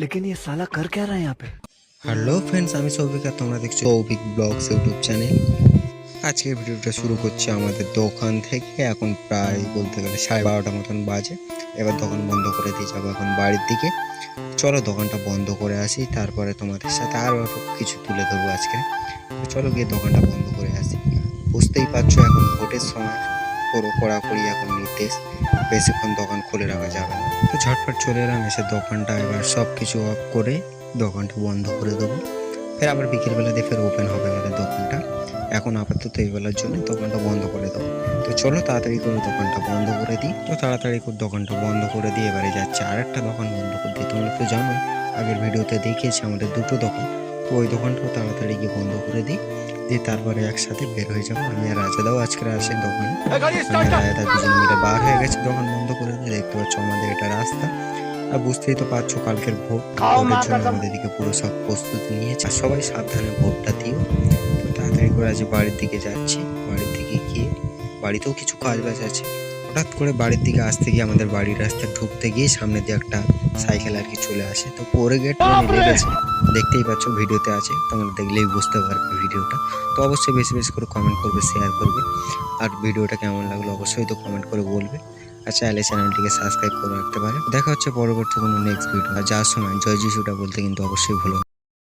लेकिन ये साला कर क्या रहा है यहाँ पे। হ্যালো ফ্রেন্ডস, আমি সৌভিক আর তোমরা দেখছো সৌভিক ব্লগস ইউটিউব চ্যানেল। আজকের ভিডিওটা শুরু করছি আমাদের দোকান থেকে। এখন প্রায় বলতে গেলে 12:30 মতন বাজে। এবার দোকান বন্ধ করে দিয়ে যাবো এখন বাড়ির দিকে। চলো দোকানটা বন্ধ করে আসি, তারপরে তোমাদের সাথে আরও কিছু তুলে ধরবো আজকে। চলো গিয়ে দোকানটা বন্ধ করে আসি। বুঝতেই পারছো এখন ভোটের সময়, পুরো কড়াকড়ি এখন নির্দেশ, বেশিক্ষণ দোকান খুলে রাখা যাবে না। তো ঝটপট চলে এলাম, এসে দোকানটা এবার সব কিছু অফ করে দোকানটা বন্ধ করে দেবো। ফের আবার বিকেলবেলা দিয়ে ফের ওপেন হবে আমাদের দোকানটা। এখন আপাতত এই বেলার জন্য দোকানটা বন্ধ করে দেবো। তো চলো তাড়াতাড়ি করে দোকানটা বন্ধ করে দিই। তো তাড়াতাড়ি করে দোকানটা বন্ধ করে দিয়ে এবারে যাচ্ছে আরেকটা দোকান বন্ধ করে দিই। তোমরা তো জানো আগের ভিডিওতে দেখিয়েছি আমাদের দুটো দোকান, তো ওই দোকানটাও তাড়াতাড়ি গিয়ে বন্ধ করে দিই, দিয়ে তারপরে একসাথে বের হয়ে যাবো। আমি আর রাজাদাও আজকে আসে দোকানে। আমি রাজাদা দুজনে মিলে বার হয়ে গেছে দোকান বন্ধ করে দিয়ে। দেখতে পাচ্ছ আমাদের এটা রাস্তা। আর বুঝতেই তো পারছো কালকের ভোটের জন্য আমাদের দিকে পুরো সব প্রস্তুতি নিয়েছে। আর সবাই সাবধানে ভোটটা দিও। তো তাড়াতাড়ি করে আজ বাড়ির দিকে যাচ্ছি। বাড়ির দিকে গিয়ে বাড়িতেও কিছু কাজ বাজ আছে। হঠাৎ করে বাড়ির দিকে আসতে গিয়ে আমাদের বাড়ির রাস্তায় ঢুকতে গিয়ে সামনে দিয়ে একটা সাইকেল আর কি চলে আসে। তো পরে গেট লেগেছে, দেখতেই পাচ্ছ ভিডিওতে আছে, তোমরা দেখলেই বুঝতে পারবে ভিডিওটা। তো অবশ্যই বেশি বেশি করে কমেন্ট করবে, শেয়ার করবে। আর ভিডিওটা কেমন লাগলো অবশ্যই তো কমেন্ট করে বলবে। আর চাইলে চ্যানেলটিকে সাবস্ক্রাইব করে রাখতে পারে। দেখা হচ্ছে পরবর্তী কোনো নেক্সট ভিডিও। আর যাওয়ার সময় জয় যিশুটা বলতে কিন্তু অবশ্যই ভুলো না।